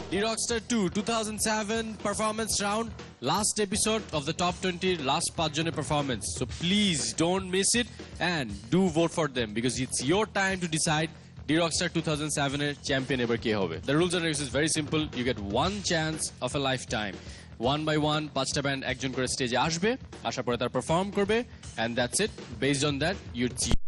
D-Rockstar 2 2007 performance round, last episode of the top 20 last 5 jone performance. So please don't miss it and do vote for them because it's your time to decide D-Rockstar 2007 এর champion ever কে হবে. The rules and regulations is very simple. You get one chance of a lifetime. One by one, 5টা band একজন করে স্টেজে আসবে, আসার পরে তারা পারফর্ম করবে and that's it. Based on that, you choose.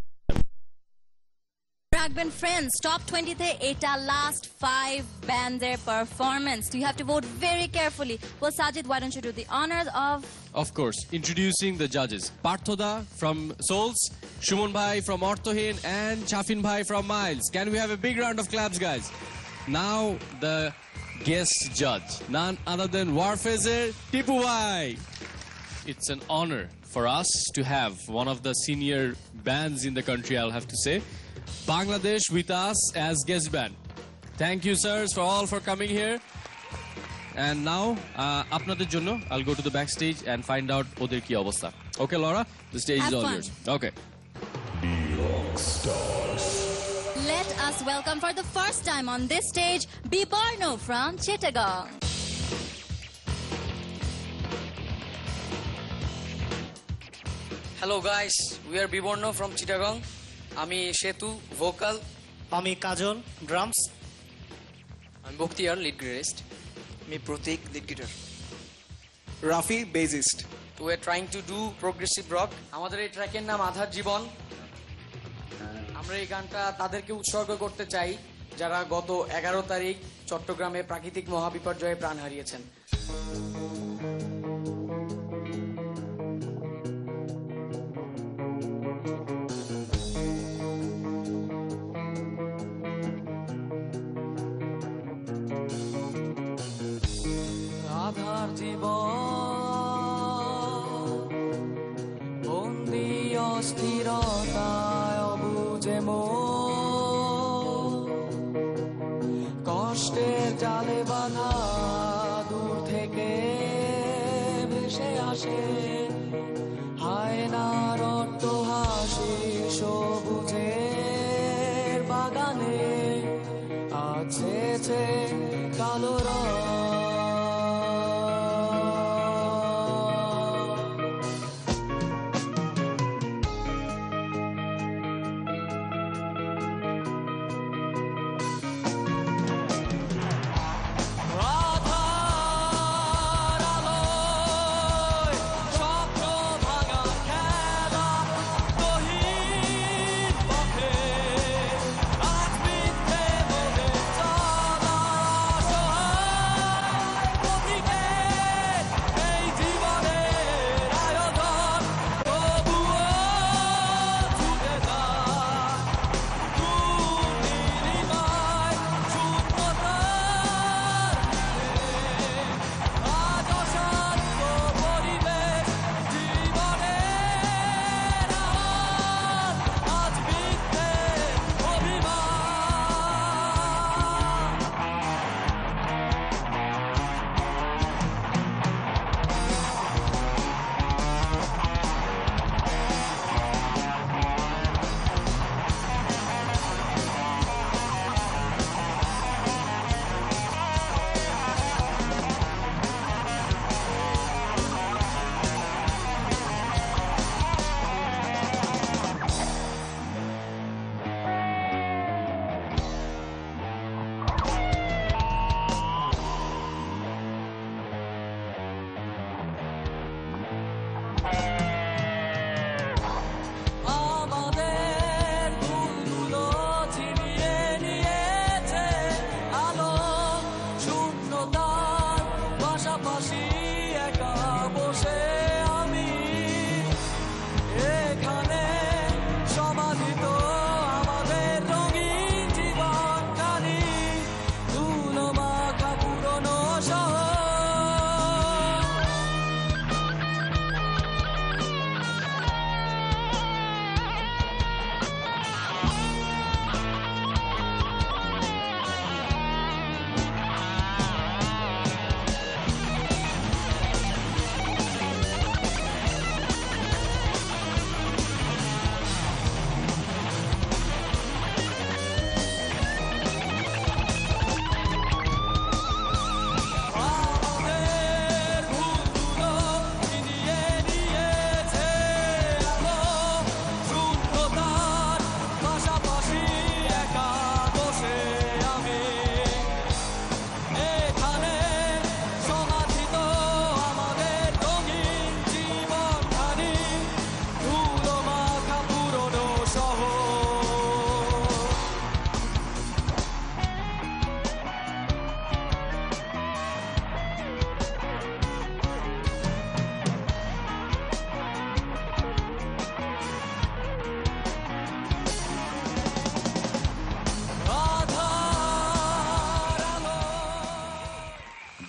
রাখবেন friends, top 20 তে এটা last 5 bands performance. You have to vote very carefully. Well, Sajid, why don't you do the honors Of course, introducing the judges. Parthoda from Souls, Shumon Bhai from Orthohin and Chafin Bhai from Miles. Can we have a big round of claps, guys? Now the guest judge, none other than Warphazer Tipu Bhai. It's an honor for us to have one of the senior bands in the country, I'll have to say. Bangladesh with us as guest band. Thank you, sirs, for coming here. And now, আপনাদের জন্য I'll go to the backstage and find out ওদের কি অবস্থা. Okay, Laura, the stage is all yours. Okay. D-Rockstars. Let us welcome for the first time on this stage Biborno from Chittagong. Hello guys, we are Biborno from Chittagong. আমি সেতু vocal, আমি কাজল drums, আমি Bakhtiyar lead guitarist, আমি প্রতীক lead guitar, Rafi বেসিস্ট। তো we are trying to do progressive rock. আমাদের এই ট্র্যাকের নাম আধার জীবন। আমরা এই গানটা তাদেরকে উৎসর্গ করতে চাই যারা গত 11 তারিখ চট্টগ্রামে প্রাকৃতিক মহাবিপর্যয়ে প্রাণ হারিয়েছেন। আধার জীবন বন্দি অস্থিরতায় অবুঝে কষ্টের জালে বাঁধা দূর থেকে ভেসে আসে হায়নার অট্টহাসি সবুজের বাগানে আছে কালো রং।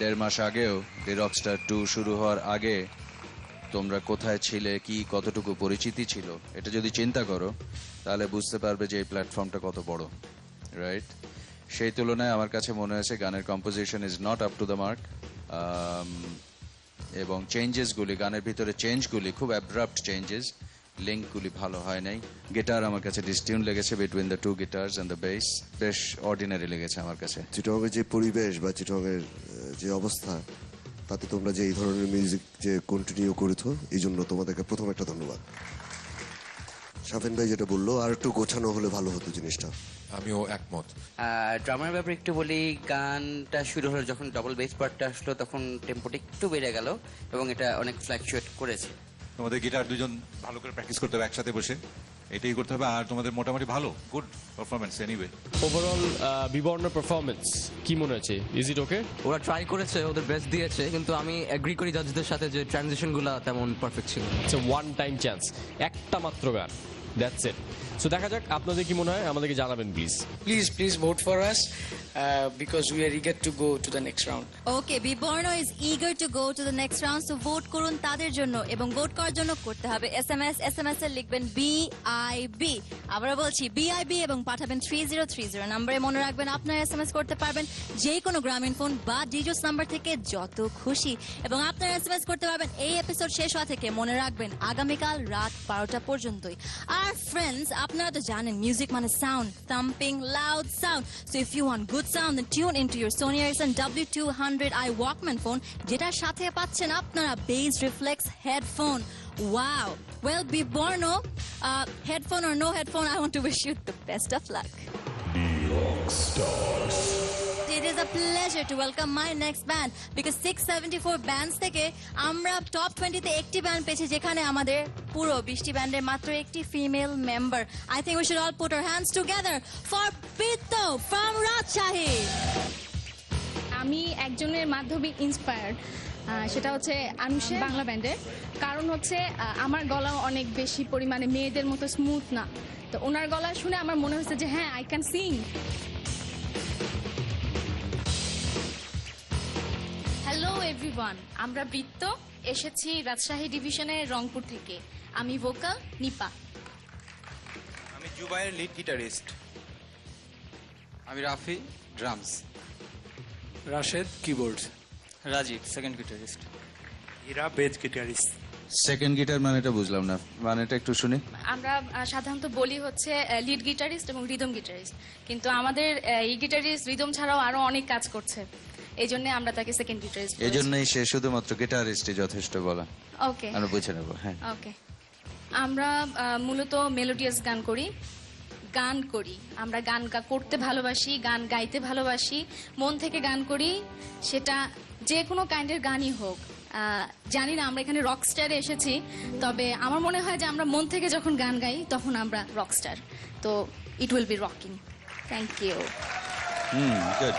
1.5 মাস আগেও দি রকস্টার 2 শুরু হওয়ার আগে তোমরা কোথায় ছিলে, কি কতটুকু পরিচিতি ছিল, এটা যদি চিন্তা করো তাহলে বুঝতে পারবে যে এই প্ল্যাটফর্মটা কত বড়, রাইট? সেই তুলনায় আমার কাছে মনে হয়েছে গানের composition is not up to the mark, এবং চেঞ্জেসগুলি, গানের ভিতরে চেঞ্জগুলি খুব অ্যাব্রাপ্ট চেঞ্জেস, লিঙ্কগুলি ভালো হয় নাই। গিটার আমার কাছে ডিসটিউন লেগেছে between the two guitars and the bass, বেশ অর্ডিনারি লেগেছে আমার কাছে। চিটগংয়ের যে পরিবেশ বা চিটগংয়ের যে অবস্থা, তাতে তোমরা যে এই ধরনের মিউজিক যে কন্টিনিউ করেছো, এই জন্য তোমাদেরকে প্রথম একটা ধন্যবাদ। শাফিন ভাই যেটা বললো, আর একটু গোছানো হলে ভালো হতো জিনিসটা। আমিও একমত। ড্রামার ব্যাপারে একটু বলি, গানটা শুরু হলো যখন ডবল বেস পার্টটা আসলো তখন টেম্পোটা একটু বেড়ে গেল এবং এটা অনেক ফ্ল্যাকচুয়েট করেছে। তোমাদের গিটার দুজন ভালো করে প্র্যাকটিস করতে হবে একসাথে বসে, এটাই করতে হবে। আর তোমাদের মোটামুটি ভালো, গুড পারফরমেন্স এনিওয়ে। ওভারঅল বিবর্ণ পারফরমেন্স কি মনে হচ্ছে? ইজ ইট ওকে? ওরা ট্রাই করেছে, ওদের বেস্ট দিয়েছে, কিন্তু আমি এগ্রি করি জাজদের সাথে যে ট্রানজিশনগুলো তেমন পারফেক্ট ছিল। It's a one time chance, একটা মাত্র গান, দ্যাটস ইট। সো দেখা যাক আপনাদের কি মনে হয়, আমাদেরকে জানাবেন please. Please vote for us because we are eager to go to the next round. ওকে, বিবর্ণ is eager to go to the next round, so vote করুন তাদের জন্য, এবং ভোট করার জন্য করতে হবে এসএমএস এ লিখবেন BIB, আবার বলছি BIB, এবং পাঠাবেন 3030 নম্বরে। মনে রাখবেন আপনারা এসএমএস করতে পারবেন যে কোনো গ্রামীণ ফোন বা ডিজোস নাম্বার থেকে যত খুশি, এবং আপনারা এসএমএস করতে পারবেন এই এপিসোড শেষ হওয়া থেকে, মনে রাখবেন আগামীকাল রাত 12টা পর্যন্তই। আর ফ্রেন্ডস, আপনারা তো জানেন মিউজিক মানে sound, thumping loud sound, so if you want good sound then tune into your Sony Ericsson W200i Walkman phone, যেটার সাথে পাচ্ছেন আপনারা Bass Reflex headphone. Wow. Well, Biborno, headphone or no headphone, I want to wish you the best of luck. It is a pleasure to welcome my next band, because 674 bands থেকে আমরা top 20 তে একটি band পেয়েছি যেখানে আমাদের পুরো 20টি ব্যান্ডের মাত্র একটি female member. I think we should all put our hands together for Bitto from Rajshahi. আমি একজনের মাধ্যমে ইন্সপায়ার্ড, সেটা হচ্ছে আনুষে বাংলা ব্যান্ডের। কারণ হচ্ছে আমার গলা অনেক বেশি পরিমাণে মেয়েদের মতো স্মুথ না, তো ওনার গলা শুনে আমার মনে হচ্ছে যে হ্যাঁ, I can sing. Hello everyone, আমরা বৃত্ত, এসেছি রাজশাহী ডিভিশনের রংপুর থেকে। আমি ভোকাল নিপা। আমি জুবাইয়ের লিড গিটারিস্ট। আমি Rafi, drums. Rashed, keyboards. Rajib, second guitarist. Ira, bass guitarist. Second guitar মানেটা বুঝলাম না, মানেটা একটু শুনি। আমরা সাধারণত বলি হচ্ছে লিড গিটারিস্ট এবং রিদম গিটারিস্ট, কিন্তু আমাদের এই গিটারিস্ট রিদম ছাড়াও আরো অনেক কাজ করছে, এই জন্য আমরা তাকে সেকেন্ড গিটারিস্ট বলি। এই জন্যই সে শুধুমাত্র গিটারিস্টই যথেষ্ট বলা। ওকে, আমরা বুঝে নেব। হ্যাঁ, ওকে। আমরা মূলত মেলোডিয়াস গান করি। আমরা গান করতে ভালোবাসি, গান গাইতে ভালোবাসি, মন থেকে গান করি, সেটা যে কোনো কাইন্ডের গানই হোক। জানি না আমরা এখানে রকস্টারে এসেছি, তবে আমার মনে হয় যে আমরা মন থেকে যখন গান গাই তখন আমরা রকস্টার, তো it will be rocking. Thank you. Good.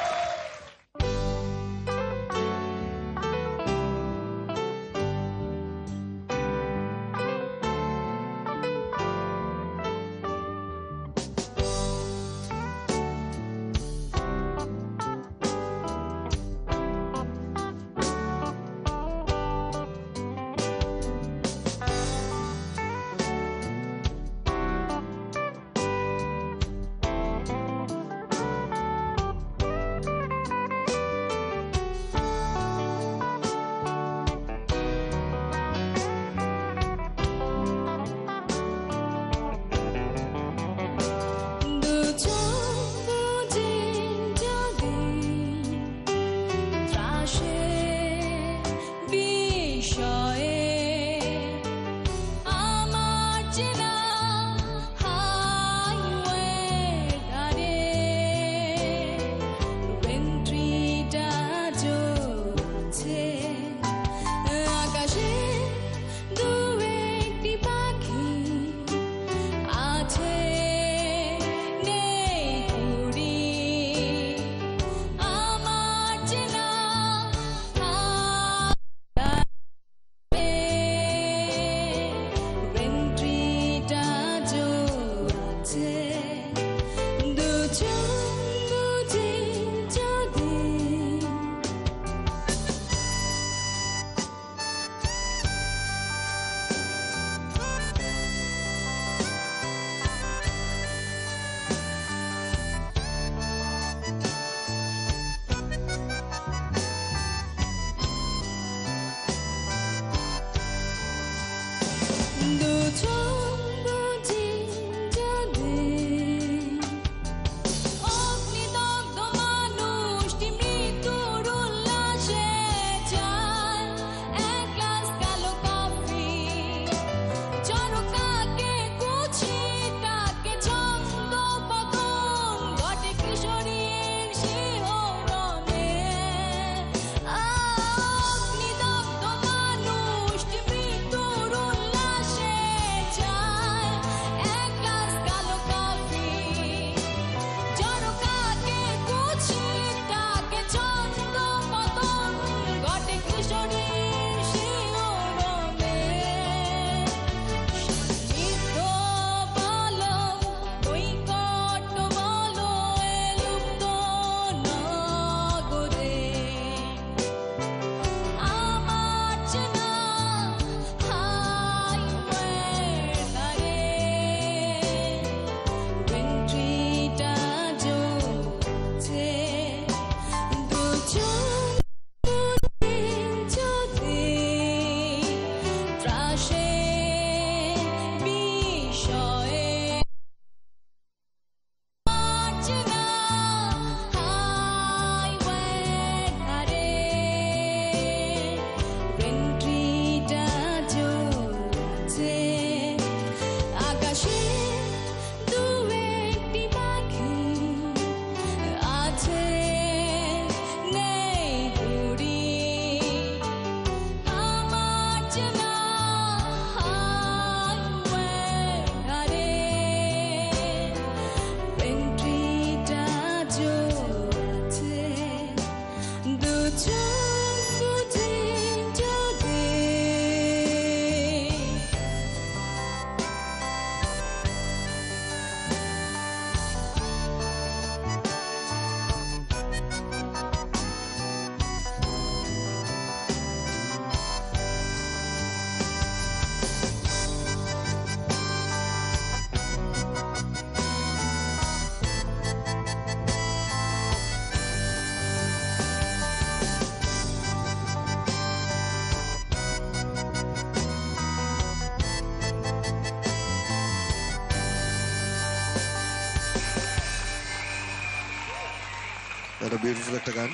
Beautiful একটা গান।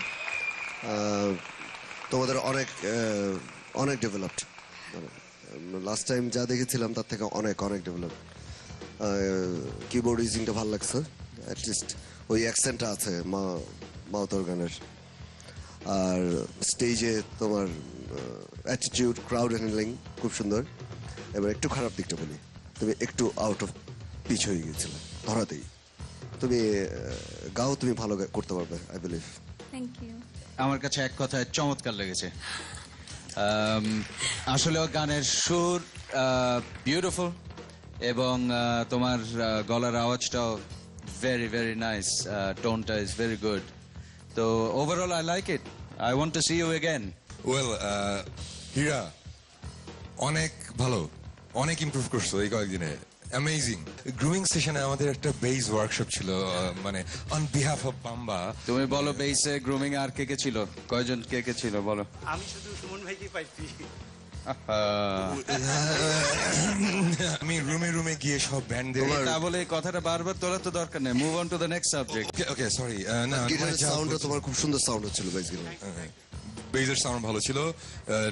তোমাদের অনেক অনেক ডেভেলপড, লাস্ট টাইম যা দেখেছিলাম তার থেকে অনেক অনেক ডেভেলপ। কিবোর্ড ইউজিংটা ভালো লাগছে, অ্যাটলিস্ট ওই অ্যাকসেন্টটা আছে মাউতর গানের। আর স্টেজে তোমার অ্যাটিটিউড, ক্রাউড হ্যান্ডলিং খুব সুন্দর। এবার একটু খারাপ দিকটা বলি, তুমি একটু আউট অফ পিচ হয়ে গিয়েছিলে ধরাতেই। তুমি গাও, তুমি ভালো করতে পারবে আই বিলিভ। Thank you. আমার কাছে এক কথায় চমৎকার লেগেছে। আসলে গানের সুর বিউটিফুল এবং তোমার গলার আওয়াজটাও ভেরি ভেরি নাইস, টোনটা ইজ ভেরি গুড। তো overall I like it, I want to see you again. Well Hira, অনেক ভালো, অনেক ইমপ্রুভ করছো এই কয়েকদিনে, অ্যামেজিং। গ্রুমিং সেশনে আমাদের একটা বেস ওয়ার্কশপ ছিল, মানে অন বিহাফ অফ বাম্বা। তুমি বলো বেসে গ্রুমিং আর কে কে ছিল, কয়জন কে কে ছিল বলো? আমি শুধু সুমন ভাইকে পাইছি। আমি রুমে রুমে গিয়ে সব ব্যান্ডদের তা বলে এই কথাটা বারবার তোলা তো দরকার নেই। Move on to the next subject. Okay sorry, না গিটারের সাউন্ডটা তোমার খুব সুন্দর সাউন্ড হচ্ছিল বেস গিটার। বেজের সাউন্ড ভালো ছিল।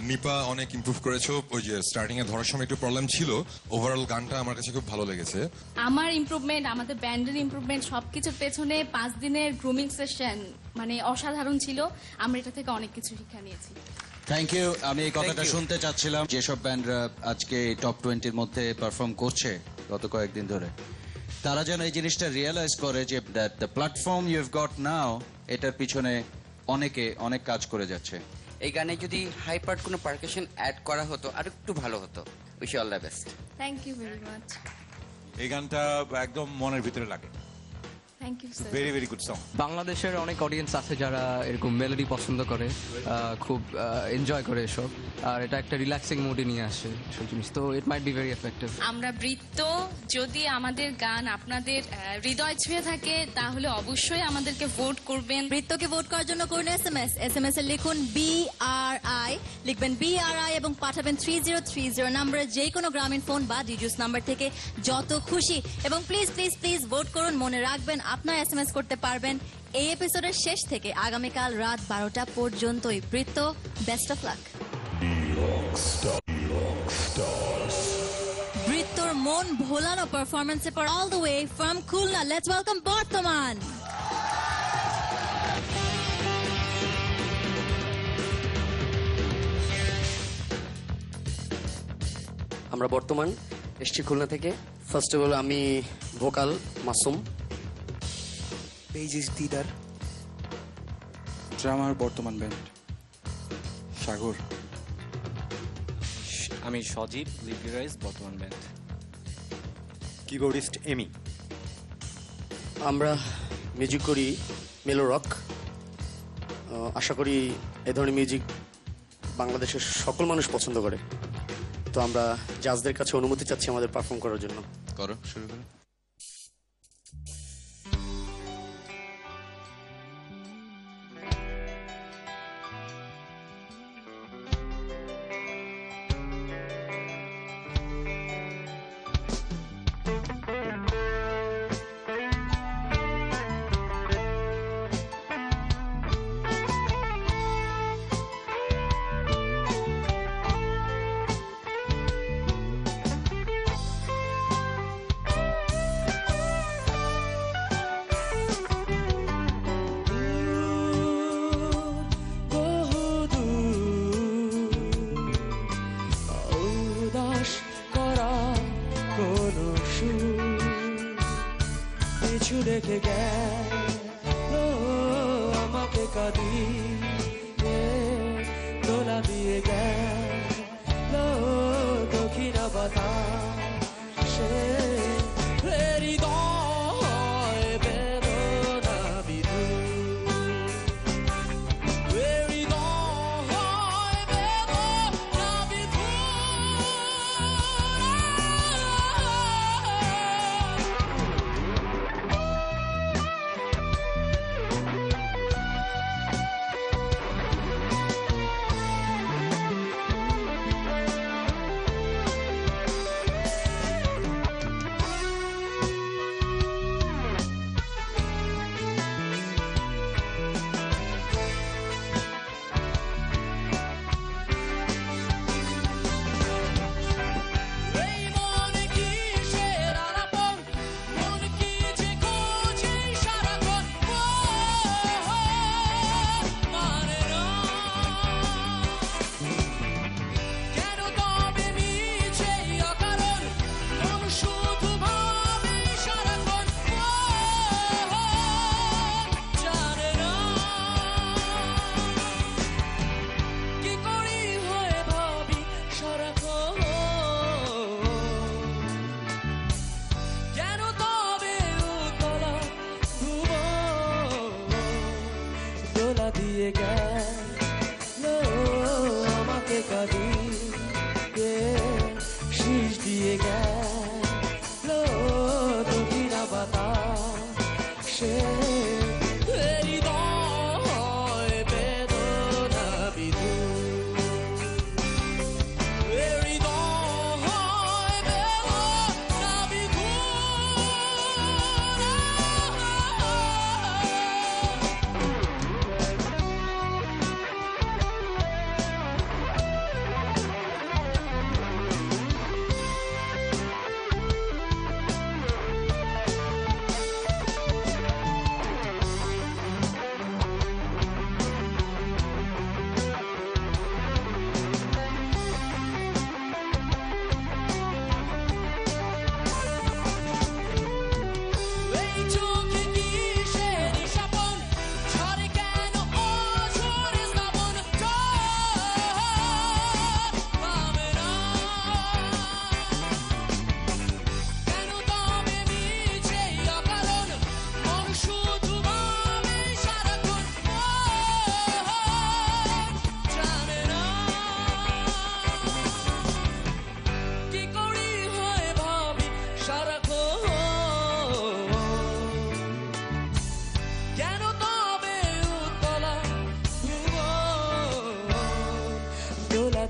নিপা অনেক ইমপ্রুভ করেছো, ওই যে স্টার্টিং এ ধরার সময় একটু প্রবলেম ছিল। ওভারঅল গানটা আমার কাছে খুব ভালো লেগেছে। আমার ইমপ্রুভমেন্ট, আমাদের ব্যান্ডের ইমপ্রুভমেন্ট, সবকিছুর পেছনে 5 দিনের গ্রুমিং সেশন মানে অসাধারণ ছিল। আমরা এটা থেকে অনেক কিছু শিক্ষা নিয়েছি। Thank you. আমি এই কথাটা শুনতে চাচ্ছিলাম, যেসব ব্যান্ডরা আজকে টপ 20-র মধ্যে পারফর্ম করছে গত কয়েকদিন ধরে, তারা যেন এই জিনিসটা রিয়েলাইজ করে যে the platform you have got now, এটার পিছনে অনেকে অনেক কাজ করে যাচ্ছে। এই গানে যদি হাইপার কোনো পারকাশন অ্যাড করা হতো আর একটু ভালো হতো। Wish you all the best. Thank you very much. এই গানটা একদম মনের ভিতরে লাগে। Thank you sir. Very very good song. বাংলাদেশের অনেক অডিয়েন্স আছে যারা এরকম মেলোডি পছন্দ করে, খুব এনজয় করে এসব, আর এটা একটা রিল্যাক্সিং মুডে নিয়ে আসে সব জিনিস, তো ইট মাইট বি ভেরি এফেক্টিভ। আমরা বৃত্ত, যদি আমাদের গান আপনাদের হৃদয় ছুঁয়ে থাকে তাহলে অবশ্যই আমাদেরকে ভোট করবেন। বৃত্তকে ভোট করার জন্য করুন এসএমএস এ লিখুন BRI, লিখবেন BRI এবং পাঠাবেন 3030 নম্বরে, যে কোনো গ্রামীণ ফোন বা ডিডিউস নাম্বার থেকে যত খুশি। এবং প্লিজ প্লিজ প্লিজ ভোট করুন। মনে রাখবেন আপনার এসএমএস করতে পারবেন এই এপিসোডের শেষ থেকে আগামীকাল রাত 12টা পর্যন্তই। বৃত্ত, বেস্ট অফ লাক। বৃত্তর মন ভোলানো পারফরমেন্সে পর all the way from Khulna, let's welcome বর্তমান। আমরা বর্তমান এসছি খুলনা থেকে। ফার্স্ট অফ অল আমি ভোকাল মাসুম, পেজিস দিদার, ড্রামার বর্তমান ব্যান্ড সাগর। আমি সজীব, লিডারাইজ বর্তমান ব্যান্ড। কিবোর্ডিস্ট এমি। আমরা মিউজিক করি মেলো রক। আশা করি এ ধরনের মিউজিক বাংলাদেশের সকল মানুষ পছন্দ করে। তো আমরা জাজদের কাছে অনুমতি চাচ্ছি আমাদের পারফর্ম করার জন্য। করো, শুরু করো। রেখে গেল আমাকে কাঁদিয়ে, দোলা দিয়ে গেল দক্ষিণা বাতাসে, হৃদয় বেদনা বিধু, হৃদয় বেদনা বিধু।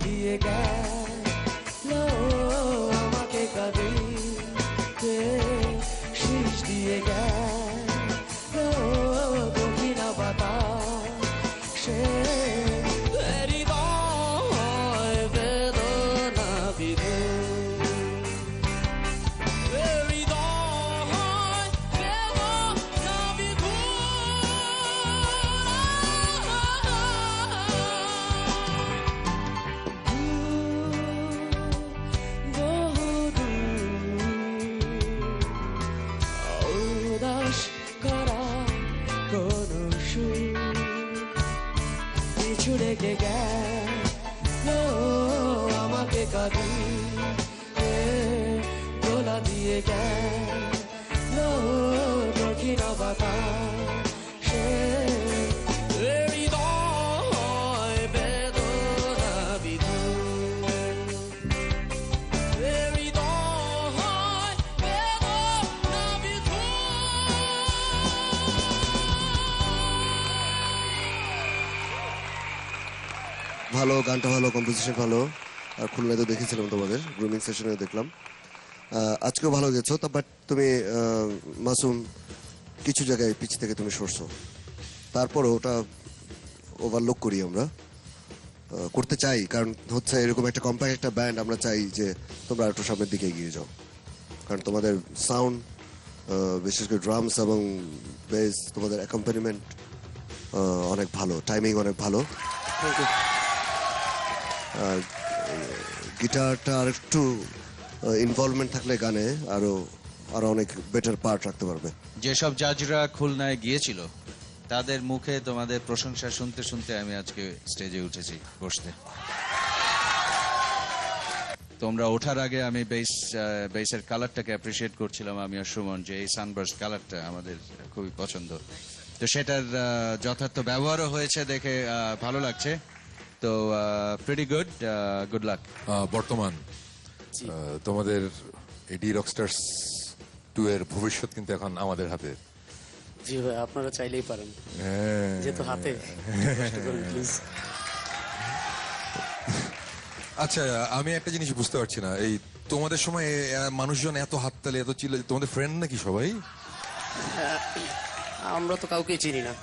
দিয়ে গেল আমাকে কাঁদিয়ে শীষ দিয়ে গেল দক্ষিণ বাতাসে হৃদয় বেদনা বিধু হৃদয় বেদনা বিধু উদাস করা কোন সুর পিছু রেখে গেল আমাকে কাঁদিয়ে দোলা দিয়ে গেল দক্ষিণ বাতাসে হৃদয় বেদনা বিধু হৃদয় বেদনা বিধু ভালো, গানটা ভালো, কম্পোজিশন ভালো। আর খুলনায় তো দেখেছিলাম তোমাদের গ্রুমিং সেশনে দেখলাম, আজকেও ভালো গেছো। তা বাট তুমি মাসুম কিছু জায়গায় পিছ থেকে তুমি সরছো, তারপরও ওটা ওভারলুক করি আমরা, করতে চাই, কারণ হচ্ছে এরকম একটা কম্প্যাক্ট একটা ব্যান্ড, আমরা চাই যে তোমরা একটু সামনের দিকে এগিয়ে যাও, কারণ তোমাদের সাউন্ড, বিশেষ করে ড্রামস এবং বেস, তোমাদের অ্যাকম্পানিমেন্ট অনেক ভালো, টাইমিং অনেক ভালো। আর গিটারটা আর একটু ইনভলভমেন্ট থাকলে গানে আরো আরো অনেক বেটার পার্ট রাখতে পারবে। যেসব জাজরা খুলনায় গিয়েছিল তাদের মুখে তোমাদের প্রশংসা শুনতে শুনতে আমি আজকে স্টেজে উঠেছি বসতে। তোমরা ওঠার আগে আমি বেসের কালারটাকে অ্যাপ্রিসিয়েট করছিলাম, আমি আর সুমন, যে এই সানবার্স্ট কালারটা আমাদের খুবই পছন্দ, তো সেটার যথার্থ ব্যবহারও হয়েছে দেখে ভালো লাগছে। তো প্রিটি গুড, গুড লাক। বর্তমান তোমাদের এডি রকস্টার্স 2 এর ভবিষ্যৎ কিন্তু এখন আমাদের হাতে। জি ভাই, আপনারা চাইলেই পারেন, যেহেতু হাতে। প্লিজ। আচ্ছা, আমি একটা জিনিস বুঝতে পারছি না, এই তোমাদের সময় মানুষজন এত হাততালি, এত চিল্লা, তোমাদের ফ্রেন্ড নাকি সবাই? আমরা তো কাউকে চিনি না।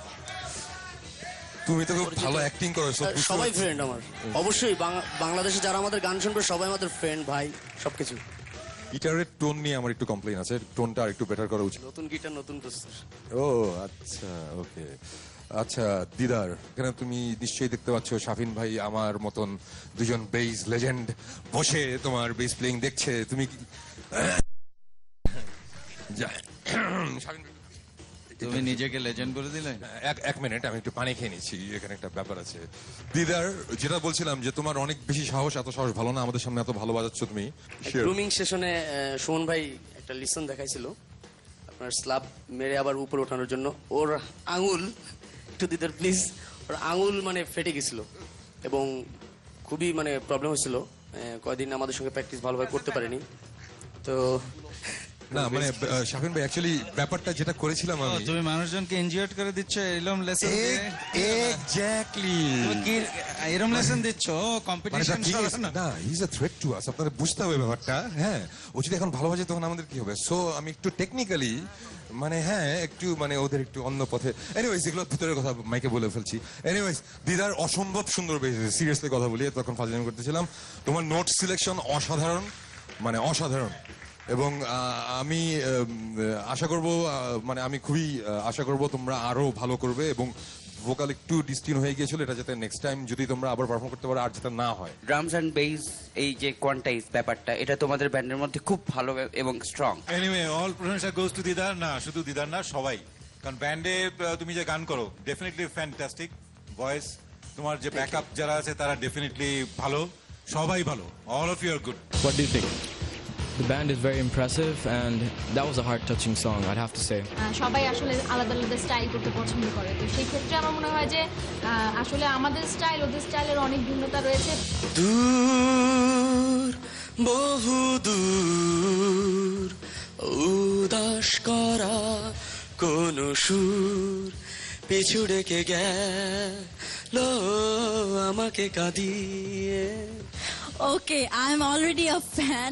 তুমি তো খুব ভালো অ্যাক্টিং করো। সবাই ফ্রেন্ড আমার, অবশ্যই। বাংলাদেশে যারা আমাদের গান শুনবে সবাই আমাদের ফ্রেন্ড, ভাই, সবকিছু। গিটারের টোন নিয়ে আমার একটু কমপ্লেইন আছে, টোনটা আর একটু বেটার করা উচিত। নতুন গিটার, নতুন প্রসেসর। ও আচ্ছা, ওকে। আচ্ছা দিদার, এখানে তুমি নিশ্চয়ই দেখতে পাচ্ছ শাফিন ভাই আমার মতন দুজন বেস লেজেন্ড বসে তোমার বেস প্লেইং দেখছে। তুমি কি তুমি নিজেকে লেজেন্ড বলে দিলে? এক মিনিট, আমি একটু পানি খেয়ে নিচ্ছি, এখানে একটা ব্যাপার আছে। দিদার, যেটা বলছিলাম যে তোমার অনেক বেশি সাহস, এত সাহস ভালো না, আমাদের সামনে এত ভালো বাজাচ্ছ তুমি। গ্রুমিং সেশনে সুমন ভাই একটা লিসন দেখাইছিল আপনার স্ল্যাব মেরে আবার উপরে ওঠানোর জন্য। ওর আঙুল, একটু দিদার প্লিজ, ওর আঙুল মানে ফেটে গেছিল এবং খুবই মানে প্রবলেম হয়েছিল, কয়দিন আমাদের সঙ্গে প্র্যাকটিস ভালোভাবে করতে পারেনি। তো না মানে শাফিন ভাই, অ্যাকচুয়ালি ব্যাপারটা যেটা করেছিলাম আমি, তুমি মানুষজনকে এনজিওর করে দিচ্ছ এরকম লেসন দিয়ে। এক্স্যাক্টলি, তুমি কি এরকম লেসন দিচ্ছ? কম্পিটিশন না, he is a threat to us. আপনাদের বুঝতে হবে ব্যাপারটা। হ্যাঁ, ও যদি এখন ভালো বাজে তখন আমাদের কি হবে? সো আমি একটু টেকনিক্যালি মানে হ্যাঁ একটু মানে ওদের একটু অন্য পথে, এনিওয়েজ এগুলো ভিতরের কথা মাইকে বলে ফেলছি। এনিওয়েজ দিদার অসম্ভব সুন্দর বেজেছে, সিরিয়াসলি কথা বলি, তখন ফাজলামি করতেছিলাম। তোমার নোট সিলেকশন অসাধারণ, মানে অসাধারণ। এবং আমি আশা করব, মানে আমি খুবই আশা করব তোমরা আরো ভালো করবে এবং ভোকাল একটু ডিস্টিন হয়ে গিয়েছিল, এটা যাতে নেক্সট টাইম যদি তোমরা আবার পারফর্ম করতে পারো আর যাতে না হয়। ড্রামস এন্ড বেস, এই যে কোয়ান্টাইজ ব্যাপারটা, এটা তোমাদের ব্যান্ডের মধ্যে খুব ভালো এবং স্ট্রং। এনিওয়ে, অল প্রশংসা গোজ টু দিদার। না শুধু দিদার না, সবাই, কারণ ব্যান্ডে তুমি যে গান করো ডেফিনেটলি ফ্যান্টাস্টিক ভয়েস, তোমার যে ব্যাকআপ যারা আছে তারা ডেফিনেটলি ভালো, সবাই ভালো, all of you are good. What do you think? The band is very impressive and that was a heart-touching song, I'd have to say. সবাই আসলে আলাদা আলাদা স্টাইল করতে পছন্দ করে, তো সেই ক্ষেত্রে আমার মনে হয় যে আসলে আমাদের স্টাইল ওদের স্টাইলের অনেক ভিন্নতা রয়েছে। দূর, বহু দূর, উদাস করা কোন সুর পিছু রেখে গেল আমাকে কাঁদিয়ে okay I am already a fan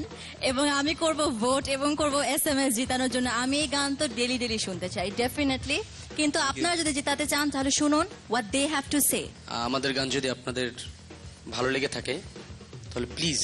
এবং আমি করব ভোট এবং করব এসএমএস জিতানোর জন্য। আমি এই গান তো ডেলি ডেলি শুনতে চাই ডেফিনেটলি, কিন্তু আপনারা যদি জিতাতে চান তাহলে শুনুন what they have to say. আমাদের গান যদি আপনাদের ভালো লেগে থাকে তাহলে প্লিজ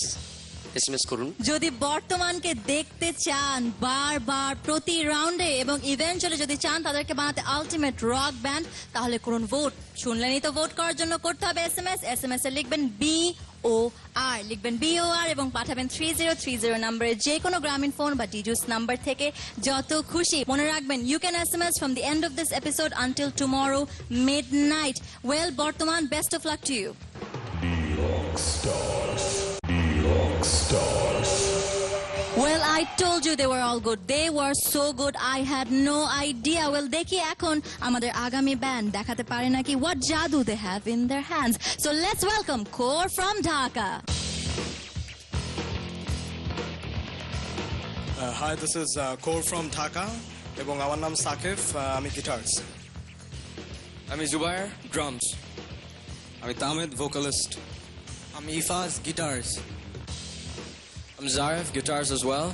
এসএমএস করুন। যদি বর্তমানকে দেখতে চান বারবার প্রতি রাউন্ডে এবং ইভেন্চুয়ালি যদি চান তাদেরকে বানাতে আলটিমেট রক ব্যান্ড, তাহলে করুন ভোট। শুনলেনই তো, ভোট করার জন্য করতে হবে এসএমএস। এসএমএস এ লিখবেন BOR, লিখবেন BOR এবং পাঠাবেন 3030 নম্বরে যে কোনো গ্রামীণ ফোন বা ডিজুস নাম্বার থেকে যত খুশি। মনে রাখবেন you can SMS from the end of this episode until tomorrow midnight. Well Bartaman, best of luck to you. Well, I told you they were all good. They were so good. I had no idea. Well, দেখি এখন আমাদের আগামী band দেখাতে পারে নাকি what jadoo they have in their hands. So let's welcome Core from Dhaka. Hi, this is Core from Dhaka এবং আমার নাম সাকিব, আমি গিটারস। আমি জুবায়ের, ড্রামস। আমি তামেদ, ভোকালিস্ট। আমি Ifaz, গিটারস। I'm Zarif, guitars as well.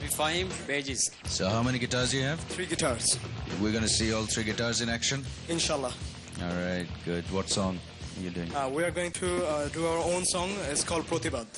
I'm Fahim, basses. So how many guitars do you have? 3 guitars. We're going to see all 3 guitars in action? Inshallah. All right, good. What song are you doing? We are going to do our own song. It's called Protibad.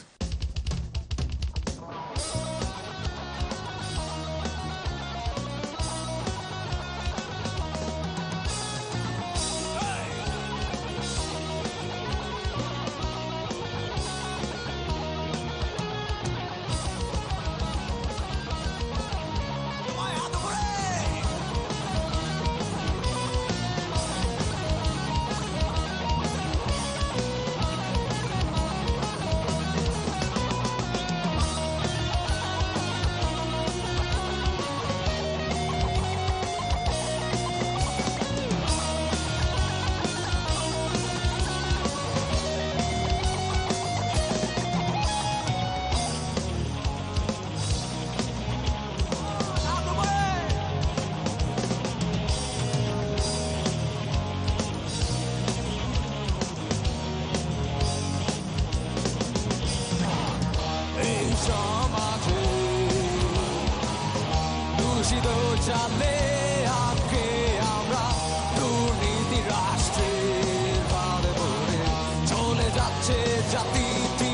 চালে আজকে আমরা দুর্নীতি রাষ্ট্রের ভারে ভরে চলে যাচ্ছে জাতিটি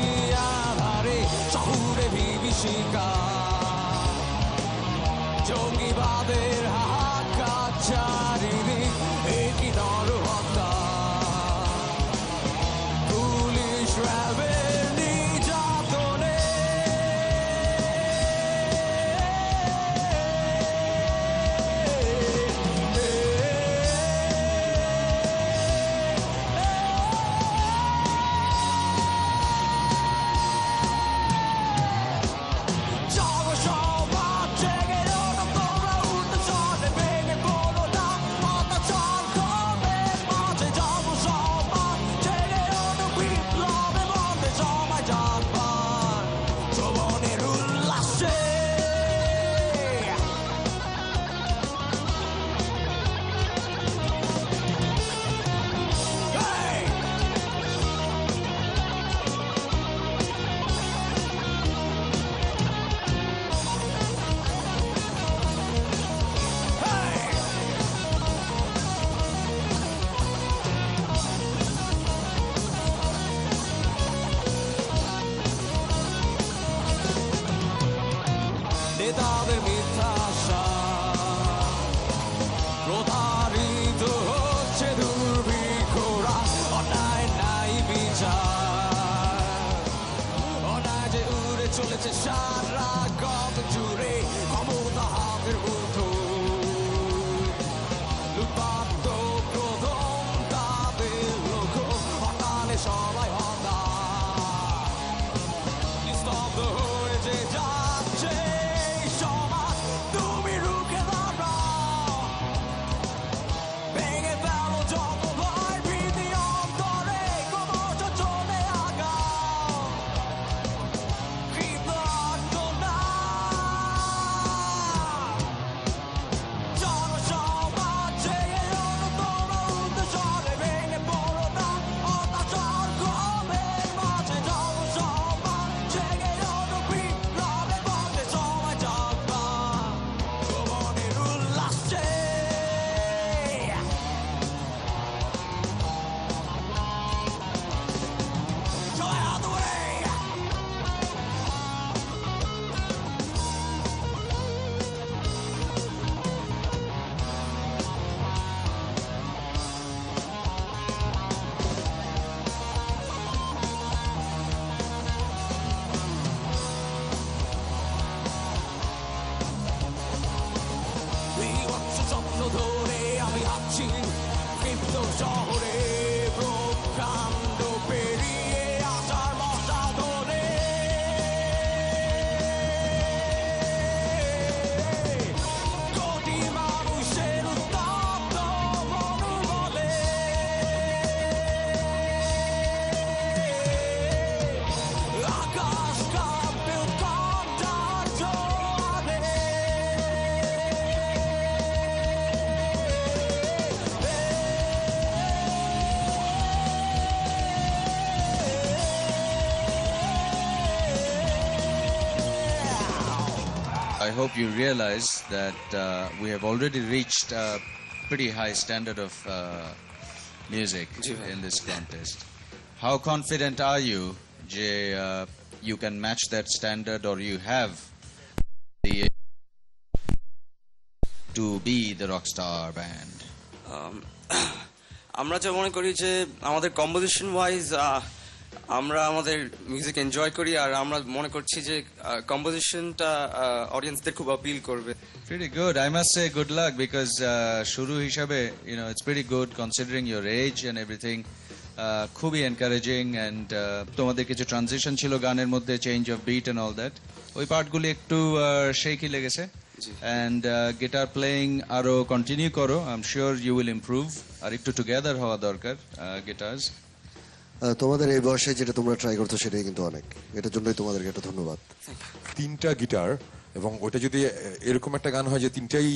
আধারে শহুরে বিভীষিকা জঙ্গিবাদের হাহাকার চারিদিক একই নরহত্যা পুলিশ র্যাবের নির্যাতনে নেতাদের মিথ্যা আশা প্রতারিত হচ্ছে দুর্ভিক্ষরা অন্যায় নাই বিচার অন্যায় যে উড়ে চলেছে সারা গত জুড়ে ক্ষমতা হাতের মুঠোয় লুটপাট প্রথম তাদের লক্ষ্য অন্যায় সবাই হতাশ নিস্তব্ধ হয়েছে যাচ্ছে সমাজ তুমি রুখে দাঁড়াও ভেঙে ফেলো যত ভয় ভীতি অন্তরে ক্রমশ চলে আগাও কৃতজ্ঞ না I hope you realize that we have already reached a pretty high standard of music in this contest. How confident are you যে you can match that standard, or you have the to be the rockstar band? আমরা যা মনে করি যে আমাদের composition wise আমরা আমাদের music enjoy করি, আর আমরা মনে করছি যে কম্পোজিশনটা অডিয়েন্সদের খুব আপিল করবে। Pretty good. I must say good luck, because shuru hishabe, it's pretty good considering your age and everything. খুবই এনকারেজিং, অ্যান্ড তোমাদের কিছু ট্রানজিশন ছিল গানের মধ্যে, change of beat and all that, ওই পার্টগুলি একটু শেকি লেগেছে। অ্যান্ড গিটার প্লেয়িং আরো কন্টিনিউ করো, I am sure you will improve. আর একটু টুগেদার হওয়া দরকার গিটার্স। তোমাদের এই বয়সে যেটা তোমরা ট্রাই করছো সেটাই কিন্তু অনেক, এটার জন্যই তোমাদেরকে একটা ধন্যবাদ। 3টা গিটার, এবং ওইটা যদি এরকম একটা গান হয় যে 3টাই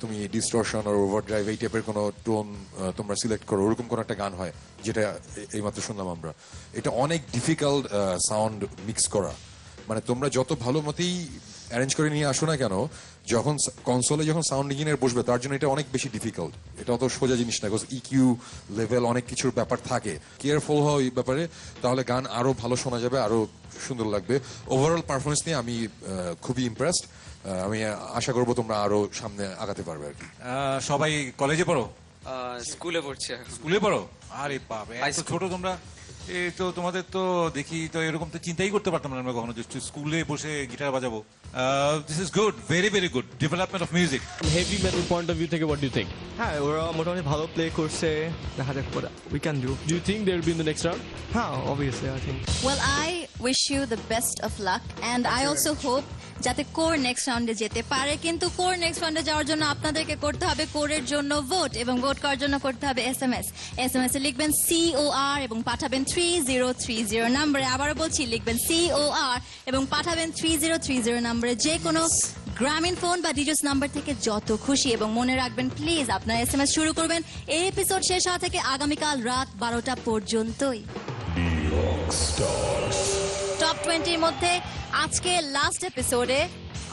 তুমি ডিস্টরশন আর ওভারড্রাইভ এই টাইপের কোনো টোন তোমরা সিলেক্ট করো, ওরকম কোনো একটা গান হয় যেটা এইমাত্র শুনলাম আমরা, এটা অনেক ডিফিকাল্ট সাউন্ড মিক্স করা। মানে তোমরা যত ভালো মতেই অ্যারেঞ্জ করে নিয়ে আসো না কেন, যখন কনসোলে যখন সাউন্ড ইঞ্জিনিয়ার বসবে তার জন্য এটা অনেক বেশি ডিফিকাল্ট। এটা অত সোজা জিনিস না, বিকজ ইকিউ লেভেল অনেক কিছুর ব্যাপার থাকে। কেয়ারফুল হও এই ব্যাপারে, তাহলে গান আরো ভালো শোনা যাবে, আরো সুন্দর লাগবে। ওভারঅল পারফরমেন্স নিয়ে আমি খুবই ইমপ্রেসড। আমি আশা করবো তোমরা আরো সামনে আগাতে পারবে আর কি। সবাই কলেজে পড়ো? স্কুলে পড়ছি। স্কুলে পড়ো? আরে বাবা, এত ছোট তোমরা! এই তো তোমাদের তো দেখি তো এরকম তো চিন্তাই করতে পারতাম না আমরা কখনো, যে স্কুলে বসে গিটার বাজাবো। This is good, very very good development of music. Heavy metal point of view থেকে হোয়াট ডু ইউ থিংক? হ্যাঁ, ওরা মোটামুটি ভালো প্লে করছে, দেখা যাক we can do. Do you think they will be in the next round? হ্যাঁ, obviously I think. Well, I wish you the best of luck, and I also hope যাতে core next রাউন্ডে যেতে পারে। কিন্তু core next রাউন্ডে যাওয়ার জন্য আপনাদেরকে করতে হবে কোরের জন্য ভোট, এবং ভোট করার জন্য করতে হবে এসএমএস। এসএমএস এ লিখবেন COR এবং পাঠাবেন 3030 নম্বরে। আবারও বলছি, লিখবেন COR এবং পাঠাবেন 3030 নম্বরে, যে কোনো গ্রামীণ ফোন বা ডিজিটস নাম্বার থেকে যত খুশি। এবং মনে রাখবেন প্লিজ, আপনার এসএমএস শুরু করবেন এই এপিসোড শেষ হওয়া থেকে আগামীকাল রাত 12টা পর্যন্তই। টপ 20 মধ্যে আজকে লাস্ট এপিসোডে,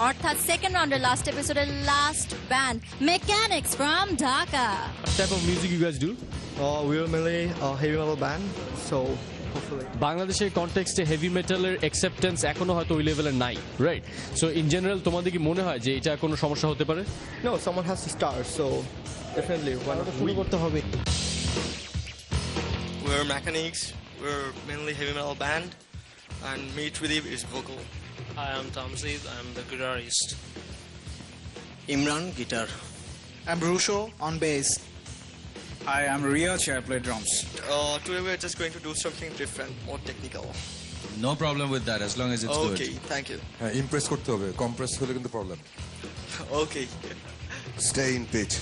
অর্থাৎ সেকেন্ড রাউন্ডের লাস্ট এপিসোডের last band Mechanics from Dhaka. What type of music you guys do? We are mainly a heavy metal band, so hopefully. বাংলাদেশের কনটেক্সটে হেভি মেটালের অ্যাকসেপ্টেন্স এখনো হয়তো ওই লেভেলের নাই, রাইট? সো ইন জেনারেল তোমাদের কি মনে হয় যে এটা কোনো সমস্যা হতে পারে? No, someone has to start, so definitely শুরু করতে হবে। We're Mechanics. We're mainly heavy metal band, and me, Tridib, is vocal. Hi, I'm Tamzid. I'm the guitarist. Imran, guitar. I'm Rusho on bass. Hi, I'm Riach. I play drums. Today we're just going to do something different, more technical. No problem with that, as long as it's good. Okay, thank you. হ্যাঁ, Impress করতে হবে, compress হলে কিন্তু problem. Okay. Stay in pitch.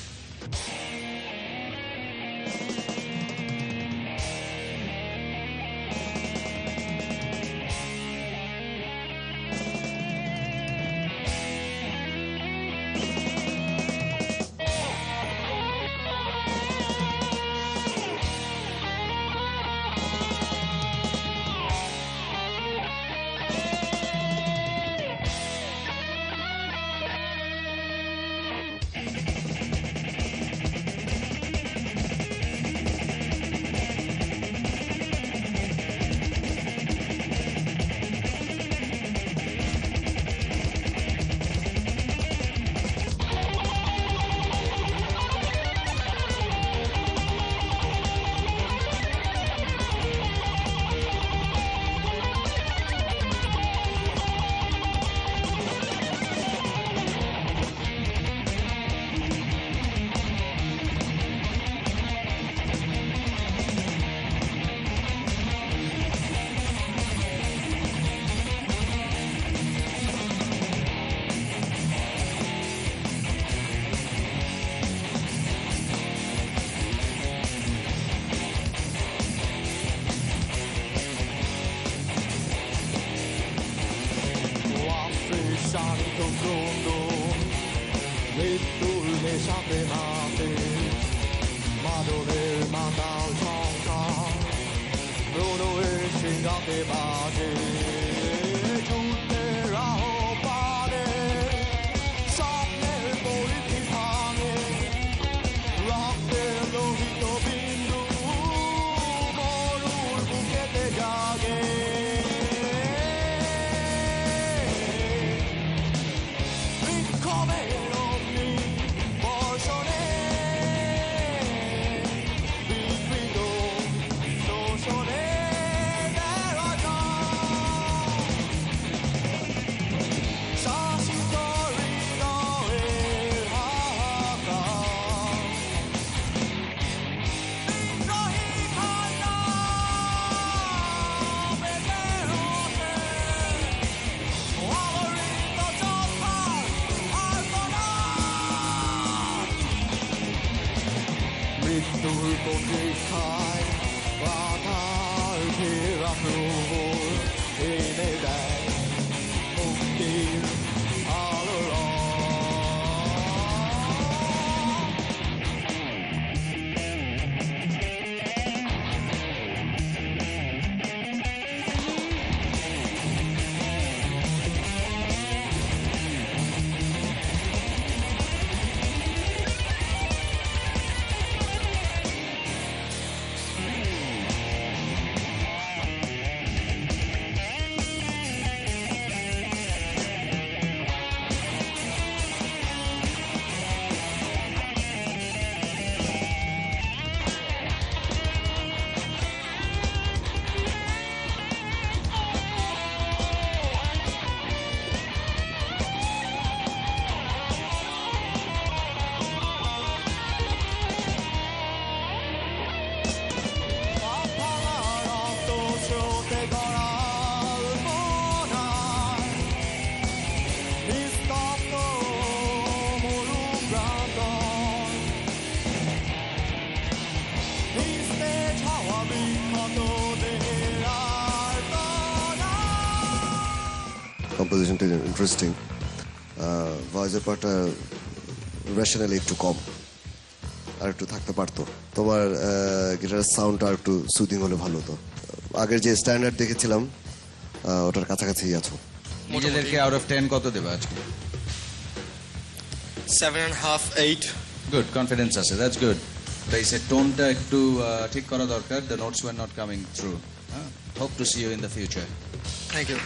santo trono, mৃত্যুর নেশাতে নাতে মাদনের মাতাল ঝঙ্কার প্রণয়ের সিংহাতে বাজে যুদ্ধের আহ্বানে Sky, what are we in a day? Moving all along. কম্পোজিশনটা ইন্টারেস্টিং ভয়েসের পার্টটা রেশনালি একটু কম আর একটু থাকতে পারতো তোমার গিটারের সাউন্ডটা আর একটু সুদিং হলে ভালো হতো আগের যে স্ট্যান্ডার্ড দেখেছিলাম ওটার কাছাকাছি আছো নিজেদেরকে আউট অফ 10 কত দেবে আজকে 7.5, 8. গুড কনফিডেন্স আছে দ্যাটস গুড তাই সে টোনটা একটু ঠিক করা দরকার the notes were not coming through hope to see you in the future Thank you.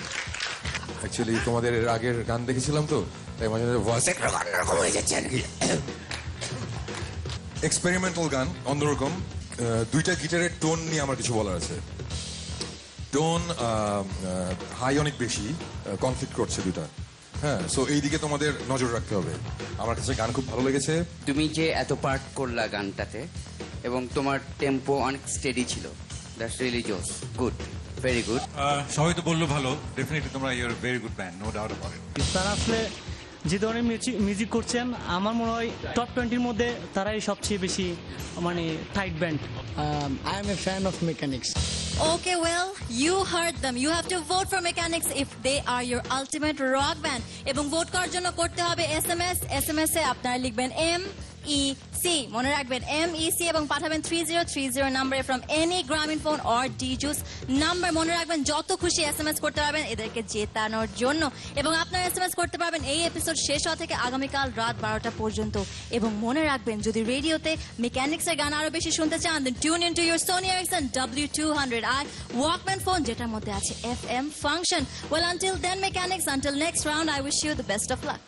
Actually তোমাদের এর আগের গান দেখেছিলাম তো তাই মাঝে মাঝে ভয়েস অন্যরকম হয়ে যাচ্ছে আর কি এক্সপেরিমেন্টাল গান অন্যরকম দুইটা গিটারের টোন নিয়ে আমার কিছু বলার আছে টোন হাই অনেক বেশি কনফ্লিক্ট করছে দুটা হ্যাঁ সো এই দিকে তোমাদের নজর রাখতে হবে আমার কাছে গান খুব ভালো লেগেছে তুমি যে এত পার্ট করলা গানটাতে এবং তোমার টেম্পো অনেক স্টেডি ছিল দ্যাটস রিয়েলি জোস গুড ভেরি গুড সবাই তো বললো ভালো ডেফিনেটলি তোমরা you're very good band no doubt about it তারা আসলে যে ধরনের মিউজিক করছেন আমার মনে হয় টপ 20-র মধ্যে তারাই সবচেয়ে বেশি মানে tight band I am a fan of Mechanics. Okay, well, you heard them. You have to vote for Mechanics if they are your ultimate rock band. এবং ভোট করার জন্য করতে হবে SMS এ আপনারা লিখবেন MEC মনে রাখবেন MEC এবং পাঠাবেন 3030 নম্বরে from any Grameenphone or D-Juice number মনে রাখবেন যত খুশি SMS করতে পারবেন এদেরকে জেতানোর জন্য এবং আপনারা SMS করতে পারবেন এই এপিসোড শেষ হওয়া থেকে আগামীকাল রাত 12টা পর্যন্ত এবং মনে রাখবেন যদি রেডিওতে মেকানিক্সের গান আরো বেশি শুনতে চান then tune into your Sony Ericsson W200i Walkman phone যেটার মধ্যে আছে FM function. Well, until then Mechanics, until next round, I wish you the best of luck.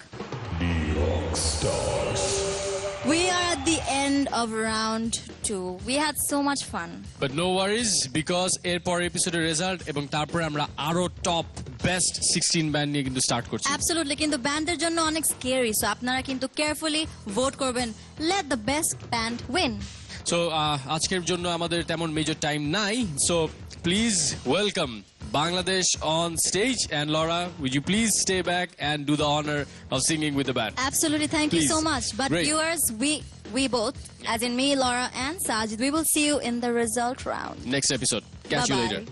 We are at the end of round 2. We had so much fun. But no worries because এরপর এপিসোডের result এবং তারপরে আমরা আরো top best 16 band নিয়ে কিন্তু start করছি Absolutely, কিন্তু ব্যান্ডের জন্য অনেক স্কেরি সো আপনারা কিন্তু কেয়ারফুলি ভোট করবেন let the best band win. So আজকের জন্য আমাদের তেমন মেজর টাইম নাই so please welcome Bangladesh on stage and Laura would you please stay back and do the honor of singing with the band Absolutely, thank you Please. so much. But Great. viewers, we both, as in me, Laura and Sajid, we will see you in the result round. next episode catch you Bye-bye. later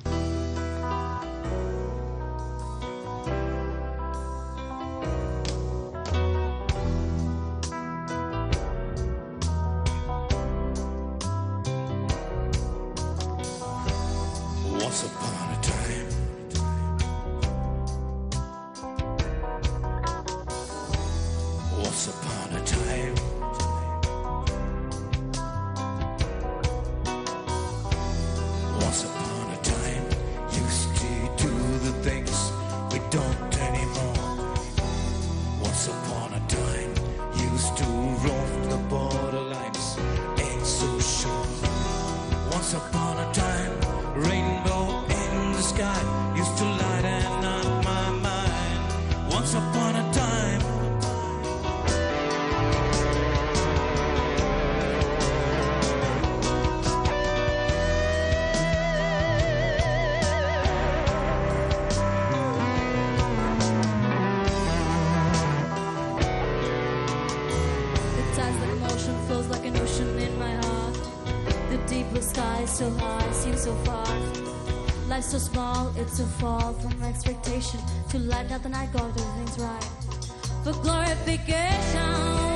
Once upon a time, once upon a time, once upon a time, used to do the things we don't anymore. Once upon a time, used to roam the borderlines, ain't so sure. Once upon a time, rainbow in the sky used to lighten up my mind. Once upon a time. The tides like emotion flows like an ocean in my heart. The deepest so high, seems so far. Life's so small, it's so far from expectation to light up the night, got the things right. For glorification.